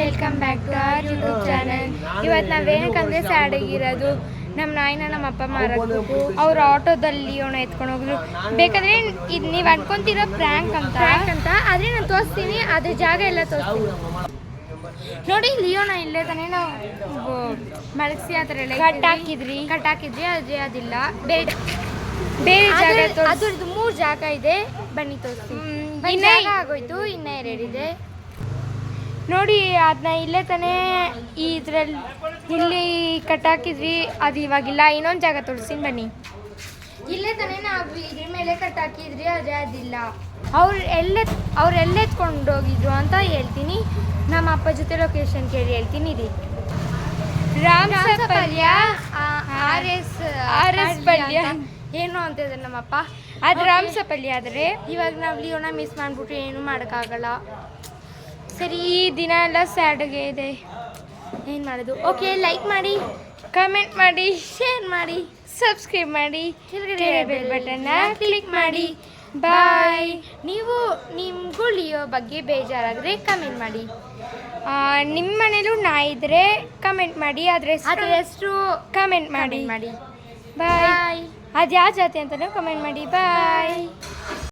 Welcome back to our YouTube channel. ಇವತ್ತು ನಾವೇನಕ್ಕಂದ್ರೆ sad ಆಗಿರೋದು, ನಮ್ಮ ನಾಯಿನ ನಮ್ಮ ಅಪ್ಪ ಮಾರಬೇಕು. ಅವ್ರು ಆಟೋದಲ್ಲಿ ಅವನು ಎತ್ಕೊಂಡು ಹೋಗಿದ್ರು. ಬೇಕಾದ್ರೆ ಇದು ನೀವು ಅನ್ಕೊಂತಿರೋ ಪ್ರ್ಯಾಂಕ್ ಅಂತ ಆದರೆ ನಾನು ತೋರಿಸ್ತೀನಿ, ಅದ್ರ ಜಾಗ ಎಲ್ಲ ತೋರಿಸ್ತೀನಿ. ನೋಡಿ ಲಿಯೋನ ಇಲ್ಲೇ ತಾನೇ ನಾವು ಮಲಗಿಸಿ ಆ ಥರ ಎಲ್ಲ ಕಟ್ಟಾಕಿದ್ರಿ ಅದೇ ಅದಿಲ್ಲ. ಬೇರೆ ಜಾಗ ಅದ್ರದ್ದು 3 ಜಾಗ ಇದೆ, ಬನ್ನಿ ತೋರಿಸ್ತೀನಿ. ಜಾಗ ಆಗೋಯ್ತು, ಇನ್ನೂ 2 ಇದೆ ನೋಡಿ. ಅದನ್ನ ಇಲ್ಲೇ ತಾನೇ ಇಲ್ಲಿ ಕಟ್ಟಾಕಿದ್ವಿ, ಅದು ಇವಾಗಿಲ್ಲ. ಇನ್ನೊಂದು ಜಾಗ ತೋರಿಸ್ತೀನಿ ಬನ್ನಿ. ಇಲ್ಲೇ ತಾನೇ ನಾವು ಇದ್ರ ಮೇಲೆ ಕಟ್ಟಾಕಿದ್ರಿ, ಅದೇ ಅದಿಲ್ಲ. ಅವ್ರು ಎತ್ಕೊಂಡು ಹೋಗಿದ್ರು ಅಂತ ಹೇಳ್ತೀನಿ. ನಮ್ಮ ಅಪ್ಪ ಜೊತೆ ಲೊಕೇಶನ್ ಕೇಳಿ ಹೇಳ್ತೀನಿ. ಇದು ರಾಮಸಪಲ್ಯ ಆರ್ ಎಸ್ ಪಲ್ಯ ಏನು ಅಂತಿದ್ದಾರೆ ನಮ್ಮಪ್ಪ. ಅದು ರಾಮಸಪಲ್ಯ ಆದರೆ ಇವಾಗ ನಾವು ಲಿಯೋನ ಮಿಸ್ ಮಾಡಿಬಿಟ್ರೆ ಏನು ಮಾಡೋಕ್ಕಾಗಲ್ಲ. ಸರಿ, ಈ ದಿನ ಎಲ್ಲ ಸ್ಯಾಡ್ಗೆ ಇದೆ, ಏನು ಮಾಡೋದು? ಓಕೆ, ಲೈಕ್ ಮಾಡಿ, ಕಮೆಂಟ್ ಮಾಡಿ, ಶೇರ್ ಮಾಡಿ, ಸಬ್ಸ್ಕ್ರೈಬ್ ಮಾಡಿ, ಕೆಳಗಡೆ ಬೆಲ್ ಬಟನ್ನ ಕ್ಲಿಕ್ ಮಾಡಿ. ಬಾಯ್. ನಿಮಗೂ ಲಿಯೋ ಬಗ್ಗೆ ಬೇಜಾರಾದರೆ ಕಮೆಂಟ್ ಮಾಡಿ. ನಿಮ್ಮ ಮನೇಲೂ ನಾಯಿ ಇದ್ದರೆ ಕಮೆಂಟ್ ಮಾಡಿ, ಅದ್ರ ಹೆಸರು ಕಮೆಂಟ್ ಮಾಡಿ. ಬಾಯ್. ಅದು ಯಾವ ಜಾತಿ ಅಂತಲೂ ಕಮೆಂಟ್ ಮಾಡಿ. ಬಾಯ್.